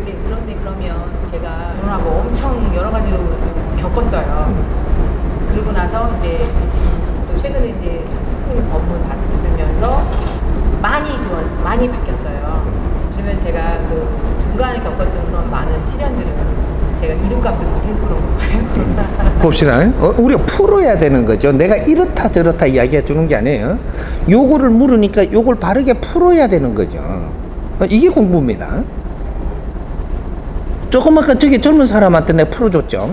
그런데 그러면 제가 결혼하고 엄청 여러 가지로 좀 겪었어요. 그러고 나서 이제 또 최근에 이제 큰 업무 받으면서 많이 바뀌었어요. 그러면 제가 그 중간에 겪었던 그런 많은 시련들은 제가 이름값을 못해서 그런 건가요? 봅시다. 우리가 풀어야 되는 거죠. 내가 이렇다 저렇다 이야기해 주는 게 아니에요. 요거를 물으니까 요걸 바르게 풀어야 되는 거죠. 이게 공부입니다. 조금 아까 저기 젊은 사람한테 내가 풀어줬죠.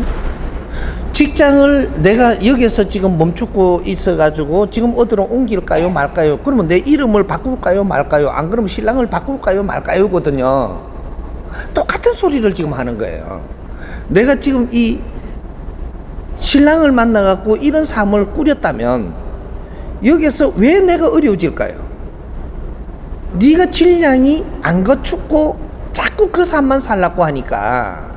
직장을 내가 여기서 지금 멈추고 있어가지고 지금 어디로 옮길까요 말까요? 그러면 내 이름을 바꿀까요 말까요? 안 그러면 신랑을 바꿀까요 말까요? 거든요. 똑같은 소리를 지금 하는 거예요. 내가 지금 이 신랑을 만나갖고 이런 삶을 꾸렸다면 여기서 왜 내가 어려워질까요? 네가 질량이 안 거춥고 자꾸 그 삶만 살라고 하니까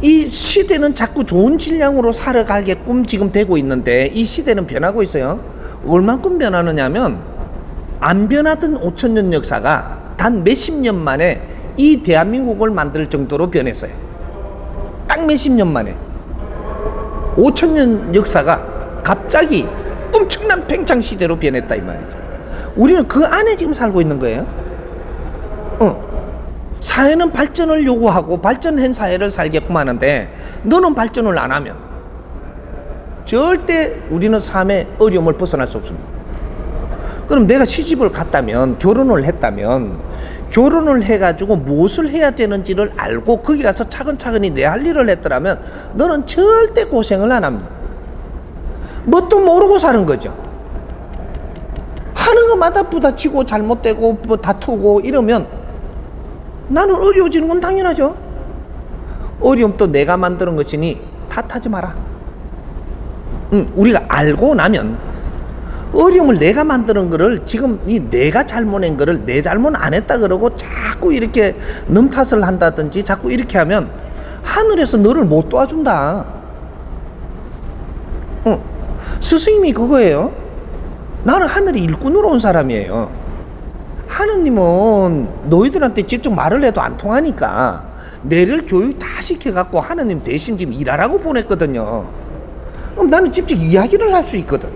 이 시대는 자꾸 좋은 질량으로 살아가게끔 지금 되고 있는데 이 시대는 변하고 있어요. 얼만큼 변하느냐면 안 변하던 5,000년 역사가 단 몇십 년 만에 이 대한민국을 만들 정도로 변했어요. 딱 몇십 년 만에 5,000년 역사가 갑자기 엄청난 팽창시대로 변했다 이 말이죠. 우리는 그 안에 지금 살고 있는 거예요. 사회는 발전을 요구하고 발전한 사회를 살게끔 하는데 너는 발전을 안 하면 절대 우리는 삶의 어려움을 벗어날 수 없습니다. 그럼 내가 시집을 갔다면 결혼을 했다면 결혼을 해가지고 무엇을 해야 되는지를 알고 거기 가서 차근차근히 내 할 일을 했더라면 너는 절대 고생을 안 합니다. 뭣도 모르고 사는 거죠. 하는 것마다 부딪히고 잘못되고 뭐 다투고 이러면 나는 어려워지는 건 당연하죠. 어려움도 내가 만드는 것이니 탓하지 마라. 우리가 알고 나면 어려움을 내가 만드는 거를 지금 이 내가 잘못한 거를 내 잘못 안 했다 그러고 자꾸 이렇게 남 탓을 한다든지 자꾸 이렇게 하면 하늘에서 너를 못 도와준다. 스승님이 그거예요. 나는 하늘의 일꾼으로 온 사람이에요. 하느님은 너희들한테 직접 말을 해도 안 통하니까 내를 교육 다 시켜갖고 하느님 대신 지금 일하라고 보냈거든요. 그럼 나는 직접 이야기를 할 수 있거든.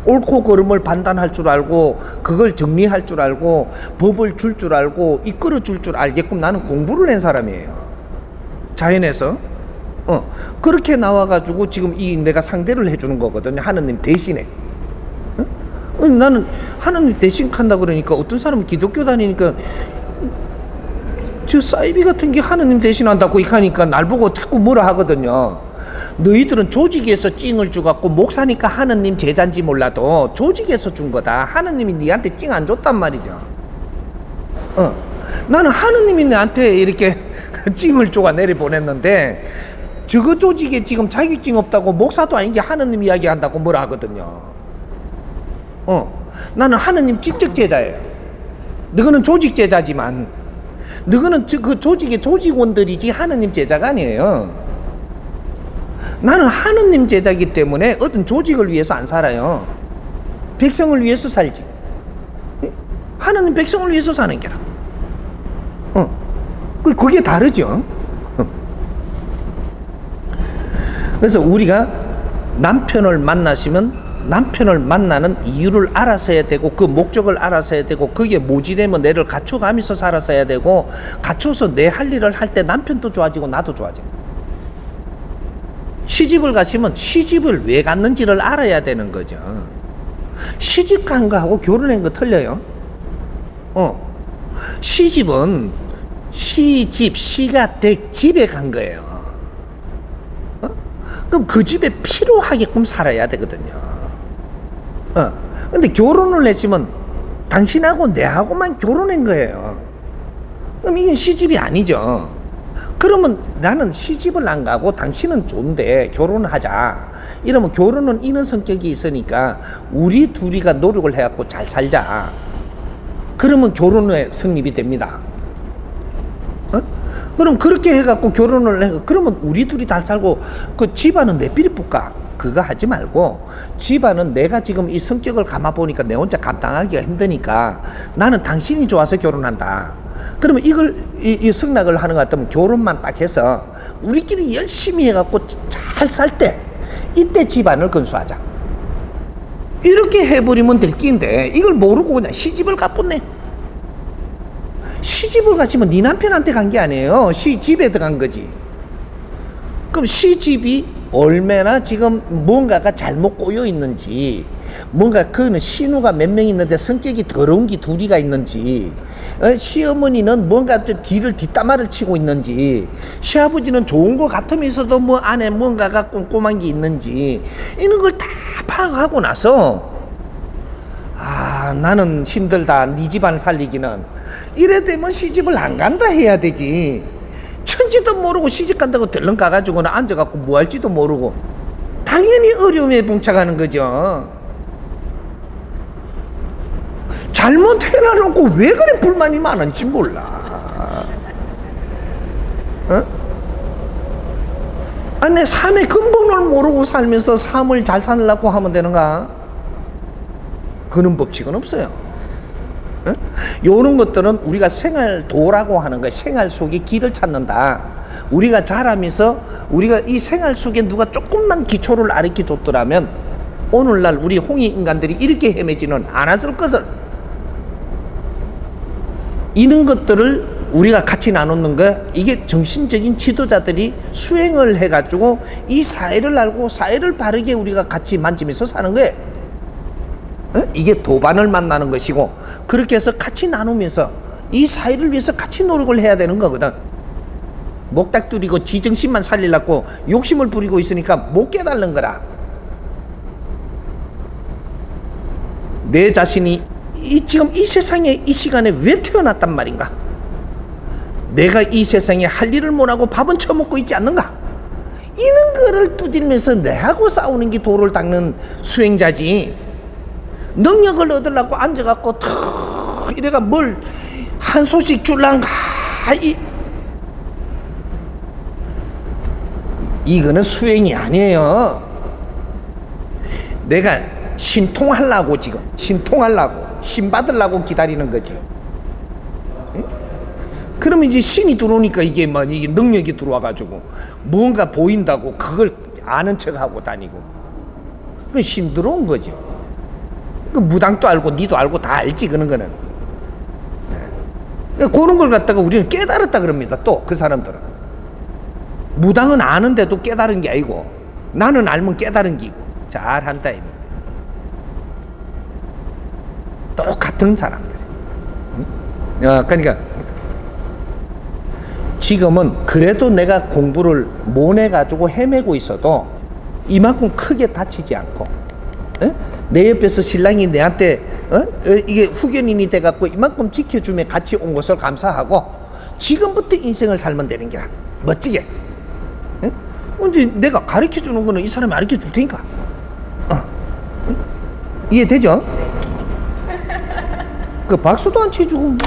옳고 그름을 판단할 줄 알고 그걸 정리할 줄 알고 법을 줄 줄 알고 이끌어 줄 줄 알게끔 나는 공부를 한 사람이에요. 자연에서 그렇게 나와가지고 지금 이 내가 상대를 해주는 거거든요. 하느님 대신에. 나는 하나님 대신 간다 그러니까 어떤 사람은 기독교 다니니까 저 사이비 같은 게 하나님 대신한다고 이렇게 하니까 날 보고 자꾸 뭐라 하거든요. 너희들은 조직에서 찡을 주갖고 목사니까 하나님 제자인지 몰라도 조직에서 준 거다. 하나님이 니한테 찡 안 줬단 말이죠. 나는 하나님이 나한테 이렇게 찡을 줘가 내려보냈는데 저거 조직에 지금 자격증 없다고 목사도 아닌 게 하나님 이야기한다고 뭐라 하거든요. 나는 하느님 직접 제자예요. 너희는 조직 제자지만 너희는 그 조직의 조직원들이지 하느님 제자가 아니에요. 나는 하느님 제자이기 때문에 어떤 조직을 위해서 안 살아요. 백성을 위해서 살지. 하느님 백성을 위해서 사는 게라. 그게 다르죠. 그래서 우리가 남편을 만나시면 남편을 만나는 이유를 알아서야 되고 그 목적을 알아서야 되고 그게 모지되면 내를 갖춰가면서 살아서야 되고 갖춰서 내 할 일을 할 때 남편도 좋아지고 나도 좋아져. 시집을 가시면 시집을 왜 갔는지를 알아야 되는 거죠. 시집 간 거하고 결혼한 거 틀려요. 시집은 시가 댁 집에 간 거예요. 그럼 그 집에 필요하게끔 살아야 되거든요. 근데 결혼을 했으면 당신하고 내하고만 결혼한 거예요. 그럼 이게 시집이 아니죠. 그러면 나는 시집을 안 가고 당신은 좋은데 결혼을 하자. 이러면 결혼은 이런 성격이 있으니까 우리 둘이가 노력을 해갖고 잘 살자. 그러면 결혼의 성립이 됩니다. 그럼 그렇게 해갖고 결혼을 해. 그러면 우리 둘이 잘 살고 그 집안은 내 비리 볼까? 그거 하지 말고 집안은 내가 지금 이 성격을 감아보니까 내 혼자 감당하기가 힘드니까 나는 당신이 좋아서 결혼한다. 그러면 이걸 이 승낙을 하는 것 같으면 결혼만 딱 해서 우리끼리 열심히 해갖고 잘 살 때 이때 집안을 건수하자. 이렇게 해버리면 될 끼인데 이걸 모르고 그냥 시집을 가뿐네. 시집을 가시면 네 남편한테 간 게 아니에요. 시집에 들어간 거지. 그럼 시집이 얼마나 지금 뭔가가 잘못 꼬여 있는지, 뭔가 그는 신우가 몇 명 있는데 성격이 더러운 게 둘이가 있는지, 시어머니는 뭔가 뒤를 뒷담화를 치고 있는지, 시아버지는 좋은 것 같으면서도 뭐 안에 뭔가가 꼼꼼한 게 있는지, 이런 걸 다 파악하고 나서 아, 나는 힘들다, 네 집안 살리기는, 이래 되면 시집을 안 간다 해야 되지. 천지도 모르고 시집 간다고 들렁 가가지고는 앉아갖고 뭐 할지도 모르고 당연히 어려움에 봉착하는 거죠. 잘못해놔놓고 왜 그래 불만이 많은지 몰라. 어? 아니, 내 삶의 근본을 모르고 살면서 삶을 잘 살려고 하면 되는가? 그런 법칙은 없어요. 어? 요런 것들은 우리가 생활도라고 하는 거예요. 생활 속에 길을 찾는다. 우리가 자라면서 우리가 이 생활 속에 누가 조금만 기초를 가르쳐 줬더라면 오늘날 우리 홍익 인간들이 이렇게 헤매지는 않았을 것을. 이런 것들을 우리가 같이 나누는 거, 이게 정신적인 지도자들이 수행을 해가지고 이 사회를 알고 사회를 바르게 우리가 같이 만지면서 사는 거예요. 어? 이게 도반을 만나는 것이고, 그렇게 해서 같이 나누면서 이 사회를 위해서 같이 노력을 해야 되는 거거든. 목닥두리고 지정신만 살리려고 욕심을 부리고 있으니까 못 깨달는 거라. 내 자신이 지금 이 세상에 이 시간에 왜 태어났단 말인가? 내가 이 세상에 할 일을 못하고 밥은 처먹고 있지 않는가? 이런 거를 두들면서 내하고 싸우는 게 도를 닦는 수행자지. 능력을 얻으려고 앉아갖고 턱 이래가 뭘 한 소식 줄랑가, 이거는 수행이 아니에요. 내가 신통하려고, 지금 신통하려고, 신 받으려고 기다리는 거지. 응? 그러면 이제 신이 들어오니까 이게 막 이게 능력이 들어와가지고 뭔가 보인다고 그걸 아는 척하고 다니고, 그 신 들어온 거죠. 그 무당도 알고 니도 알고 다 알지, 그런 거는. 그런 걸 갖다가 우리는 깨달았다 그럽니다. 또 그 사람들은 무당은 아는데도 깨달은 게 아니고, 나는 알면 깨달은 기고 잘한다 입니다. 똑같은 사람들. 그러니까 지금은 그래도 내가 공부를 못 해가지고 헤매고 있어도 이만큼 크게 다치지 않고, 내 옆에서 신랑이 내한테 이게 후견인이 돼갖고 이만큼 지켜주며 같이 온 것을 감사하고 지금부터 인생을 살면 되는 게야. 멋지게. 근데 내가 가르쳐주는 거는 이 사람이 가르쳐줄 테니까. 이해되죠? 그 박수도 안 쳐주고 뭐.